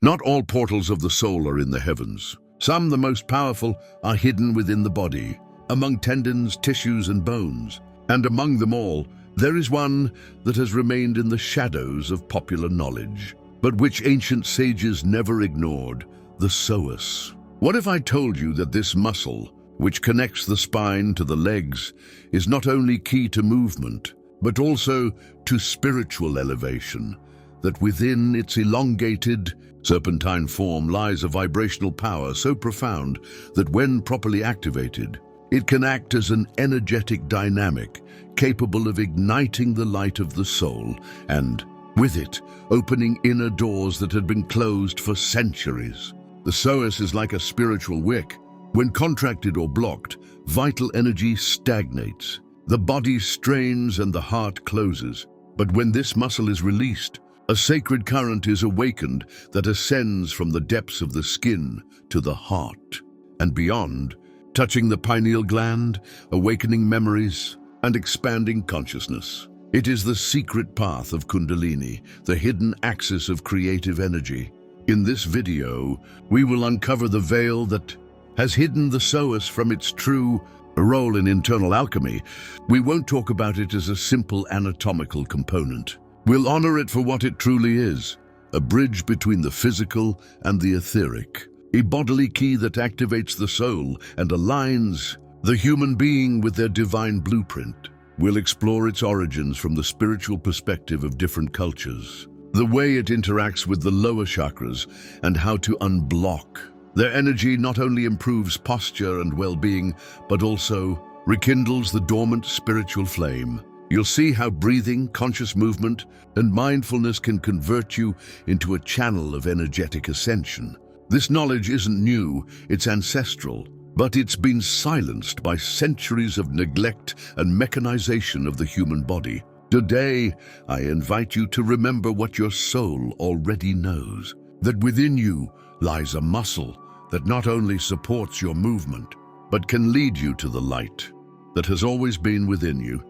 Not all portals of the soul are in the heavens. Some, the most powerful, are hidden within the body, among tendons, tissues, and bones. And among them all, there is one that has remained in the shadows of popular knowledge, but which ancient sages never ignored, the psoas. What if I told you that this muscle, which connects the spine to the legs, is not only key to movement, but also to spiritual elevation, that within its elongated, serpentine form lies a vibrational power so profound that when properly activated, it can act as an energetic dynamic capable of igniting the light of the soul and, with it, opening inner doors that had been closed for centuries. The psoas is like a spiritual wick. When contracted or blocked, vital energy stagnates. The body strains and the heart closes. But when this muscle is released, a sacred current is awakened that ascends from the depths of the skin to the heart and beyond, touching the pineal gland, awakening memories, and expanding consciousness. It is the secret path of Kundalini, the hidden axis of creative energy. In this video, we will uncover the veil that has hidden the psoas from its true role in internal alchemy. We won't talk about it as a simple anatomical component. We'll honor it for what it truly is, a bridge between the physical and the etheric, a bodily key that activates the soul and aligns the human being with their divine blueprint. We'll explore its origins from the spiritual perspective of different cultures, the way it interacts with the lower chakras, and how to unblock their energy. Not only improves posture and well-being, but also rekindles the dormant spiritual flame. You'll see how breathing, conscious movement, and mindfulness can convert you into a channel of energetic ascension. This knowledge isn't new, it's ancestral, but it's been silenced by centuries of neglect and mechanization of the human body. Today, I invite you to remember what your soul already knows, that within you lies a muscle that not only supports your movement, but can lead you to the light that has always been within you.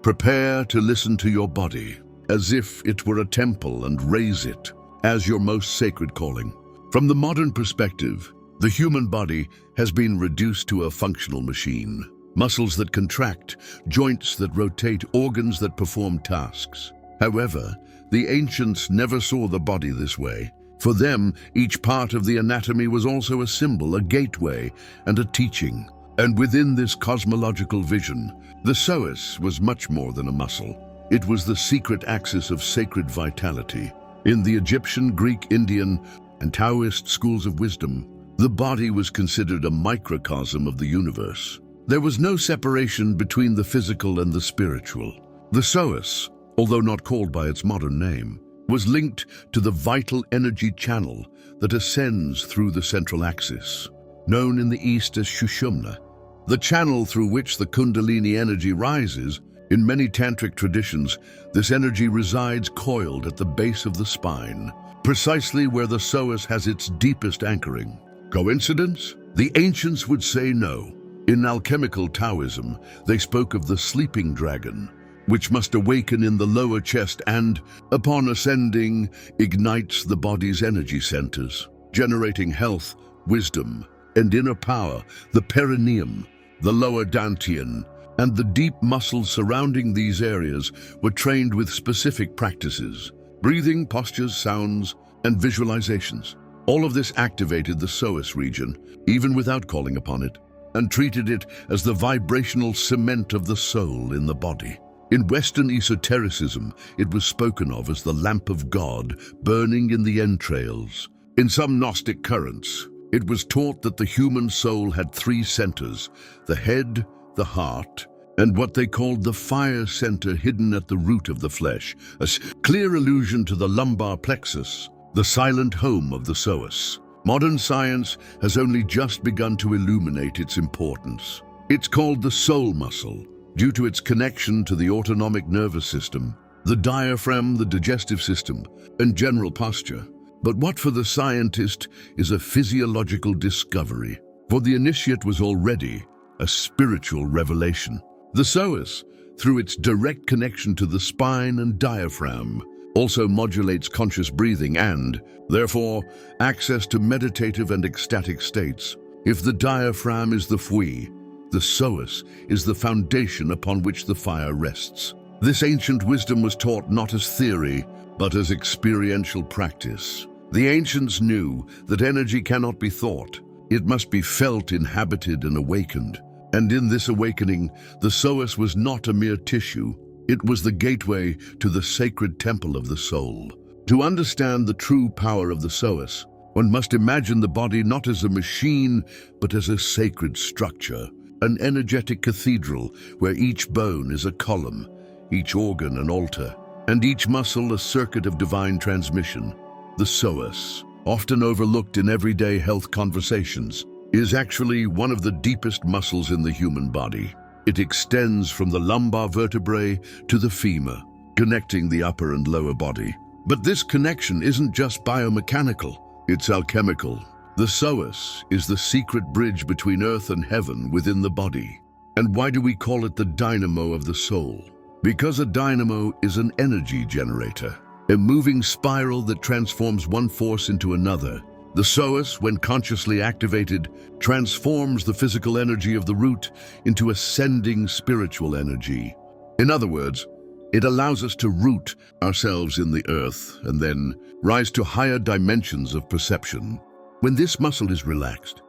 Prepare to listen to your body as if it were a temple and raise it as your most sacred calling. From the modern perspective, the human body has been reduced to a functional machine. Muscles that contract, joints that rotate, organs that perform tasks. However, the ancients never saw the body this way. For them, each part of the anatomy was also a symbol, a gateway, and a teaching. And within this cosmological vision, the psoas was much more than a muscle. It was the secret axis of sacred vitality. In the Egyptian, Greek, Indian, and Taoist schools of wisdom, the body was considered a microcosm of the universe. There was no separation between the physical and the spiritual. The psoas, although not called by its modern name, was linked to the vital energy channel that ascends through the central axis, known in the East as Sushumna, the channel through which the Kundalini energy rises. In many tantric traditions, this energy resides coiled at the base of the spine, precisely where the psoas has its deepest anchoring. Coincidence? The ancients would say no. In alchemical Taoism, they spoke of the sleeping dragon, which must awaken in the lower chest and, upon ascending, ignites the body's energy centers, generating health, wisdom, and inner power. The perineum, the lower dantian, and the deep muscles surrounding these areas were trained with specific practices, breathing, postures, sounds, and visualizations. All of this activated the psoas region, even without calling upon it, and treated it as the vibrational cement of the soul in the body. In Western esotericism, it was spoken of as the lamp of God burning in the entrails. In some Gnostic currents, it was taught that the human soul had three centers: the head, the heart, and what they called the fire center hidden at the root of the flesh, a clear allusion to the lumbar plexus, the silent home of the psoas. Modern science has only just begun to illuminate its importance. It's called the soul muscle, due to its connection to the autonomic nervous system, the diaphragm, the digestive system, and general posture. But what for the scientist is a physiological discovery, for the initiate was already a spiritual revelation. The psoas, through its direct connection to the spine and diaphragm, also modulates conscious breathing and, therefore, access to meditative and ecstatic states. If the diaphragm is the fui, the psoas is the foundation upon which the fire rests. This ancient wisdom was taught not as theory, but as experiential practice. The ancients knew that energy cannot be thought. It must be felt, inhabited, and awakened. And in this awakening, the psoas was not a mere tissue. It was the gateway to the sacred temple of the soul. To understand the true power of the psoas, one must imagine the body not as a machine, but as a sacred structure, an energetic cathedral where each bone is a column, each organ an altar, and each muscle a circuit of divine transmission. The psoas, often overlooked in everyday health conversations, is actually one of the deepest muscles in the human body. It extends from the lumbar vertebrae to the femur, connecting the upper and lower body. But this connection isn't just biomechanical, it's alchemical. The psoas is the secret bridge between earth and heaven within the body. And why do we call it the dynamo of the soul? Because a dynamo is an energy generator, a moving spiral that transforms one force into another. The psoas, when consciously activated, transforms the physical energy of the root into ascending spiritual energy. In other words, it allows us to root ourselves in the earth and then rise to higher dimensions of perception. When this muscle is relaxed,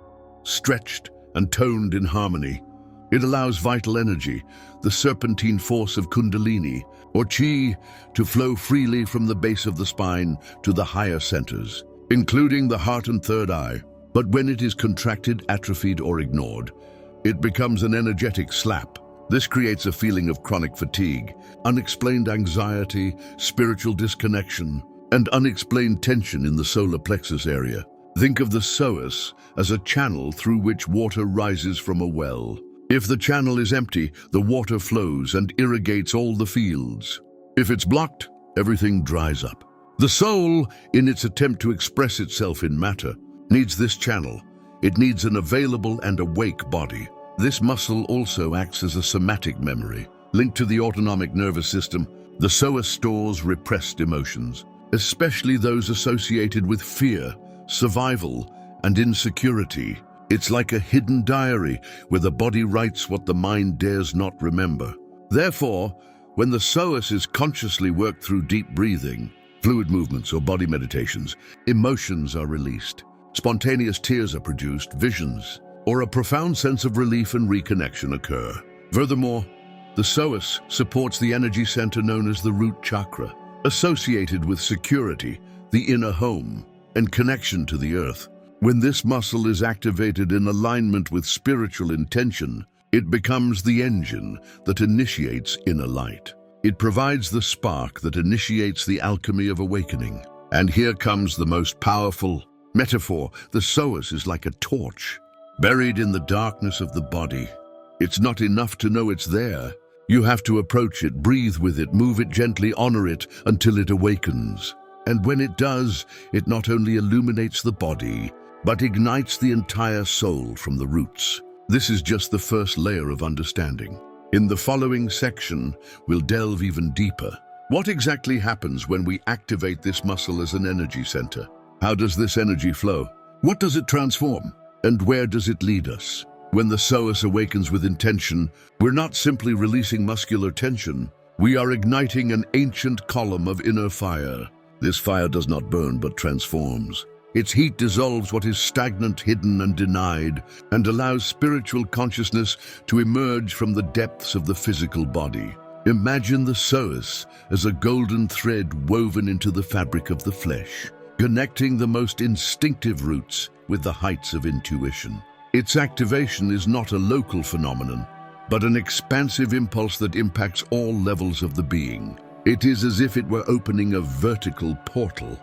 stretched, and toned in harmony, it allows vital energy, the serpentine force of Kundalini, or Chi, to flow freely from the base of the spine to the higher centers, including the heart and third eye. But when it is contracted, atrophied, or ignored, it becomes an energetic slap. This creates a feeling of chronic fatigue, unexplained anxiety, spiritual disconnection, and unexplained tension in the solar plexus area. Think of the psoas as a channel through which water rises from a well. If the channel is empty, the water flows and irrigates all the fields. If it's blocked, everything dries up. The soul, in its attempt to express itself in matter, needs this channel. It needs an available and awake body. This muscle also acts as a somatic memory. Linked to the autonomic nervous system, the psoas stores repressed emotions, especially those associated with fear, survival, and insecurity. It's like a hidden diary where the body writes what the mind dares not remember. Therefore, when the psoas is consciously worked through deep breathing, fluid movements, or body meditations, emotions are released. Spontaneous tears are produced, visions, or a profound sense of relief and reconnection occur. Furthermore, the psoas supports the energy center known as the root chakra, associated with security, the inner home, and connection to the earth. When this muscle is activated in alignment with spiritual intention, it becomes the engine that initiates inner light. It provides the spark that initiates the alchemy of awakening. And here comes the most powerful metaphor. The psoas is like a torch, buried in the darkness of the body. It's not enough to know it's there. You have to approach it, breathe with it, move it gently, honor it until it awakens. And when it does, it not only illuminates the body, but ignites the entire soul from the roots. This is just the first layer of understanding. In the following section, we'll delve even deeper. What exactly happens when we activate this muscle as an energy center? How does this energy flow? What does it transform? And where does it lead us? When the psoas awakens with intention, we're not simply releasing muscular tension. We are igniting an ancient column of inner fire. This fire does not burn but transforms. Its heat dissolves what is stagnant, hidden, and denied, and allows spiritual consciousness to emerge from the depths of the physical body. Imagine the psoas as a golden thread woven into the fabric of the flesh, connecting the most instinctive roots with the heights of intuition. Its activation is not a local phenomenon, but an expansive impulse that impacts all levels of the being. It is as if it were opening a vertical portal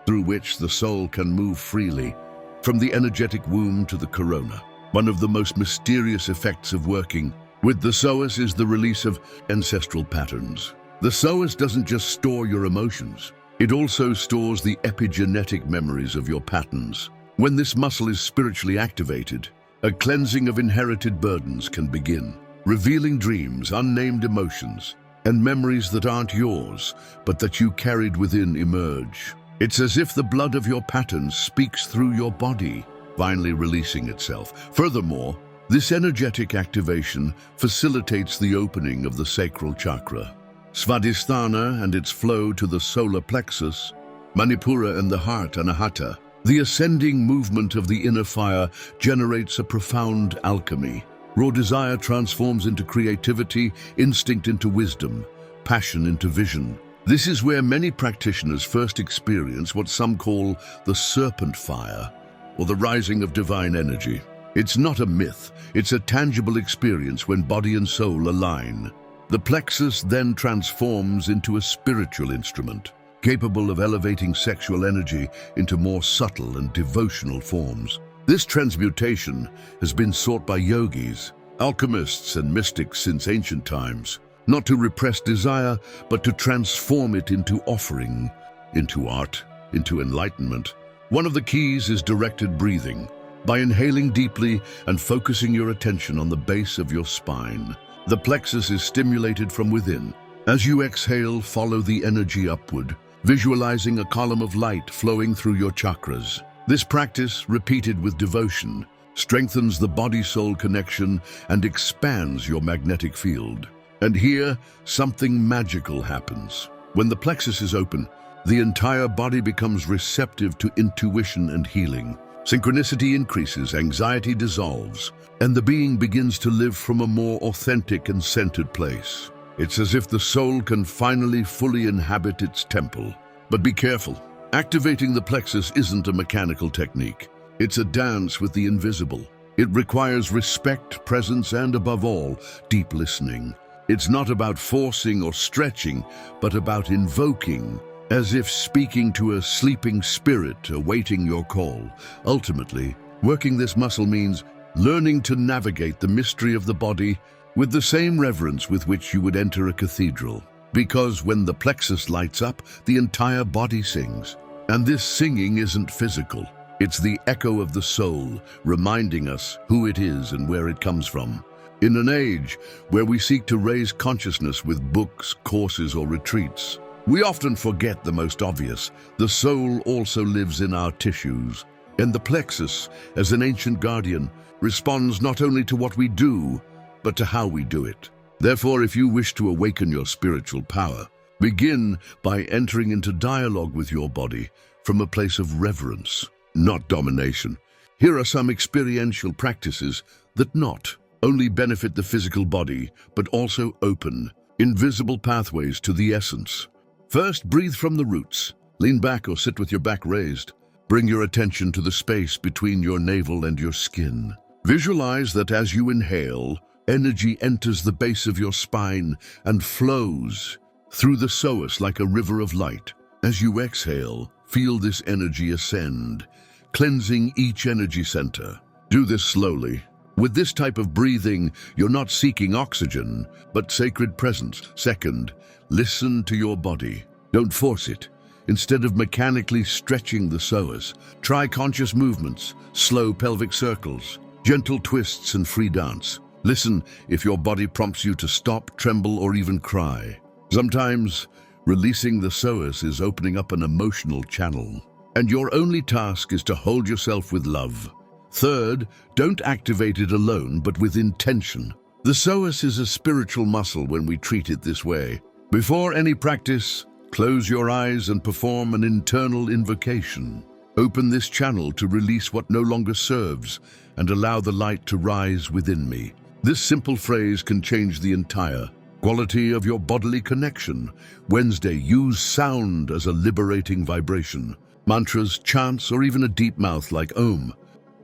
through which the soul can move freely, from the energetic womb to the corona. One of the most mysterious effects of working with the psoas is the release of ancestral patterns. The psoas doesn't just store your emotions, it also stores the epigenetic memories of your patterns. When this muscle is spiritually activated, a cleansing of inherited burdens can begin, revealing dreams, unnamed emotions, and memories that aren't yours, but that you carried within emerge. It's as if the blood of your patterns speaks through your body, finally releasing itself. Furthermore, this energetic activation facilitates the opening of the sacral chakra, Svadhisthana, and its flow to the solar plexus, Manipura, and the heart, Anahata. The ascending movement of the inner fire generates a profound alchemy. Raw desire transforms into creativity, instinct into wisdom, passion into vision. This is where many practitioners first experience what some call the serpent fire, or the rising of divine energy. It's not a myth, it's a tangible experience when body and soul align. The plexus then transforms into a spiritual instrument, capable of elevating sexual energy into more subtle and devotional forms. This transmutation has been sought by yogis, alchemists, and mystics since ancient times, not to repress desire, but to transform it into offering, into art, into enlightenment. One of the keys is directed breathing. By inhaling deeply and focusing your attention on the base of your spine, the plexus is stimulated from within. As you exhale, follow the energy upward, visualizing a column of light flowing through your chakras. This practice, repeated with devotion, strengthens the body-soul connection and expands your magnetic field. And here, something magical happens. When the plexus is open, the entire body becomes receptive to intuition and healing. Synchronicity increases, anxiety dissolves, and the being begins to live from a more authentic and centered place. It's as if the soul can finally fully inhabit its temple. But be careful. Activating the plexus isn't a mechanical technique. It's a dance with the invisible. It requires respect, presence, and above all, deep listening. It's not about forcing or stretching, but about invoking, as if speaking to a sleeping spirit awaiting your call. Ultimately, working this muscle means learning to navigate the mystery of the body with the same reverence with which you would enter a cathedral. Because when the plexus lights up, the entire body sings. And this singing isn't physical. It's the echo of the soul, reminding us who it is and where it comes from. In an age where we seek to raise consciousness with books, courses, or retreats, we often forget the most obvious. The soul also lives in our tissues. And the plexus, as an ancient guardian, responds not only to what we do, but to how we do it. Therefore, if you wish to awaken your spiritual power, begin by entering into dialogue with your body from a place of reverence, not domination. Here are some experiential practices that not only benefit the physical body, but also open invisible pathways to the essence. First, breathe from the roots. Lean back or sit with your back raised. Bring your attention to the space between your navel and your skin. Visualize that as you inhale, energy enters the base of your spine and flows through the psoas like a river of light. As you exhale, feel this energy ascend, cleansing each energy center. Do this slowly. With this type of breathing, you're not seeking oxygen, but sacred presence. Second, listen to your body. Don't force it. Instead of mechanically stretching the psoas, try conscious movements, slow pelvic circles, gentle twists, and free dance. Listen if your body prompts you to stop, tremble, or even cry. Sometimes, releasing the psoas is opening up an emotional channel, and your only task is to hold yourself with love. Third, don't activate it alone, but with intention. The psoas is a spiritual muscle when we treat it this way. Before any practice, close your eyes and perform an internal invocation. Open this channel to release what no longer serves and allow the light to rise within me. This simple phrase can change the entire quality of your bodily connection. Wednesday, use sound as a liberating vibration. Mantras, chants, or even a deep mouth like Om,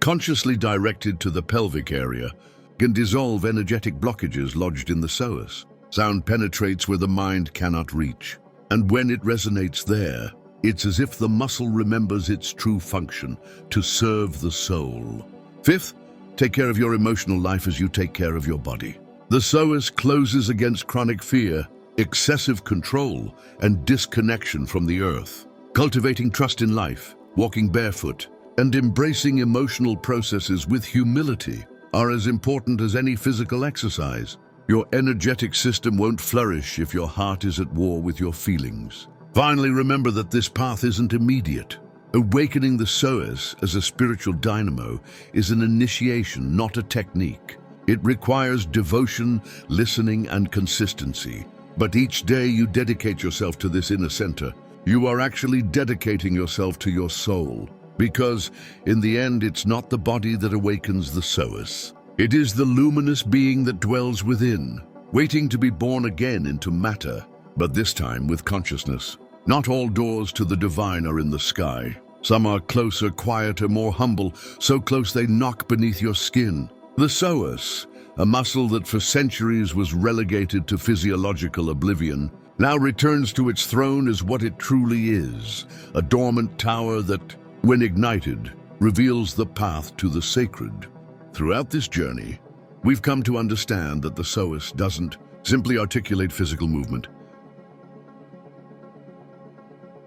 consciously directed to the pelvic area, can dissolve energetic blockages lodged in the psoas. Sound penetrates where the mind cannot reach, and when it resonates there, it's as if the muscle remembers its true function, to serve the soul. Fifth, take care of your emotional life as you take care of your body. The psoas closes against chronic fear, excessive control, and disconnection from the earth. Cultivating trust in life, walking barefoot, and embracing emotional processes with humility are as important as any physical exercise. Your energetic system won't flourish if your heart is at war with your feelings. Finally, remember that this path isn't immediate. Awakening the Psoas as a spiritual dynamo is an initiation, not a technique. It requires devotion, listening, and consistency. But each day you dedicate yourself to this inner center, you are actually dedicating yourself to your soul. Because, in the end, it's not the body that awakens the Psoas. It is the luminous being that dwells within, waiting to be born again into matter, but this time with consciousness. Not all doors to the divine are in the sky. Some are closer, quieter, more humble, so close they knock beneath your skin. The Psoas, a muscle that for centuries was relegated to physiological oblivion, now returns to its throne as what it truly is, a dormant tower that, when ignited, reveals the path to the sacred. Throughout this journey, we've come to understand that the Psoas doesn't simply articulate physical movement.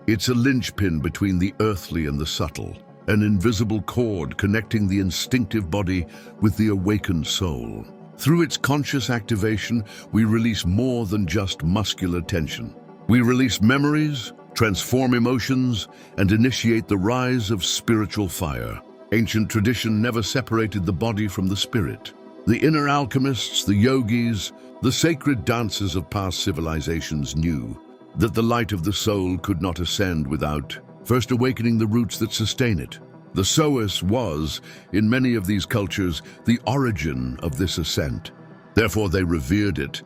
It's a linchpin between the earthly and the subtle, an invisible cord connecting the instinctive body with the awakened soul. Through its conscious activation, we release more than just muscular tension. We release memories, transform emotions, and initiate the rise of spiritual fire. Ancient tradition never separated the body from the spirit. The inner alchemists, the yogis, the sacred dancers of past civilizations knew that the light of the soul could not ascend without first awakening the roots that sustain it. The Psoas was, in many of these cultures, the origin of this ascent. Therefore they revered it,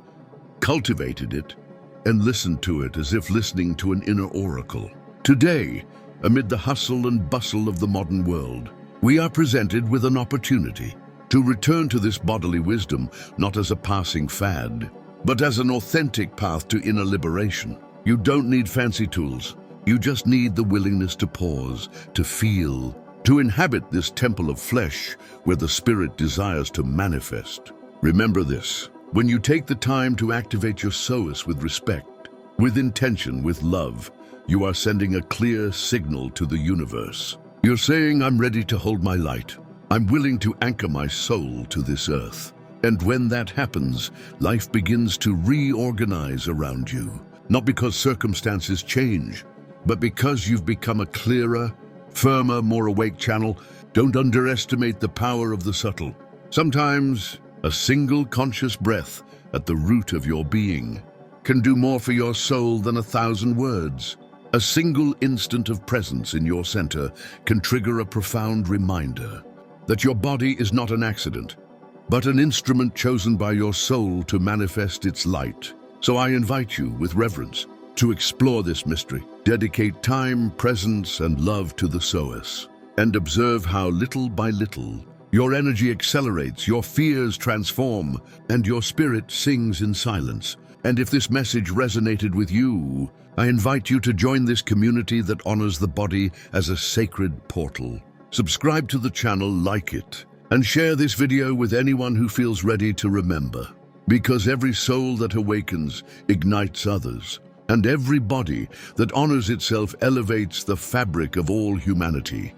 cultivated it, and listened to it as if listening to an inner oracle. Today, amid the hustle and bustle of the modern world, we are presented with an opportunity to return to this bodily wisdom not as a passing fad, but as an authentic path to inner liberation. You don't need fancy tools. You just need the willingness to pause, to feel, to inhabit this temple of flesh where the spirit desires to manifest. Remember this: when you take the time to activate your Psoas with respect, with intention, with love, you are sending a clear signal to the universe. You're saying, I'm ready to hold my light. I'm willing to anchor my soul to this earth. And when that happens, life begins to reorganize around you. Not because circumstances change, but because you've become a clearer, firmer, more awake channel. Don't underestimate the power of the subtle. Sometimes a single conscious breath at the root of your being can do more for your soul than 1,000 words. A single instant of presence in your center can trigger a profound reminder that your body is not an accident, but an instrument chosen by your soul to manifest its light. So I invite you, with reverence, to explore this mystery. Dedicate time, presence, and love to the Psoas, and observe how little by little your energy accelerates, your fears transform, and your spirit sings in silence. And if this message resonated with you, I invite you to join this community that honors the body as a sacred portal. Subscribe to the channel, like it, and share this video with anyone who feels ready to remember. Because every soul that awakens ignites others, and every body that honors itself elevates the fabric of all humanity.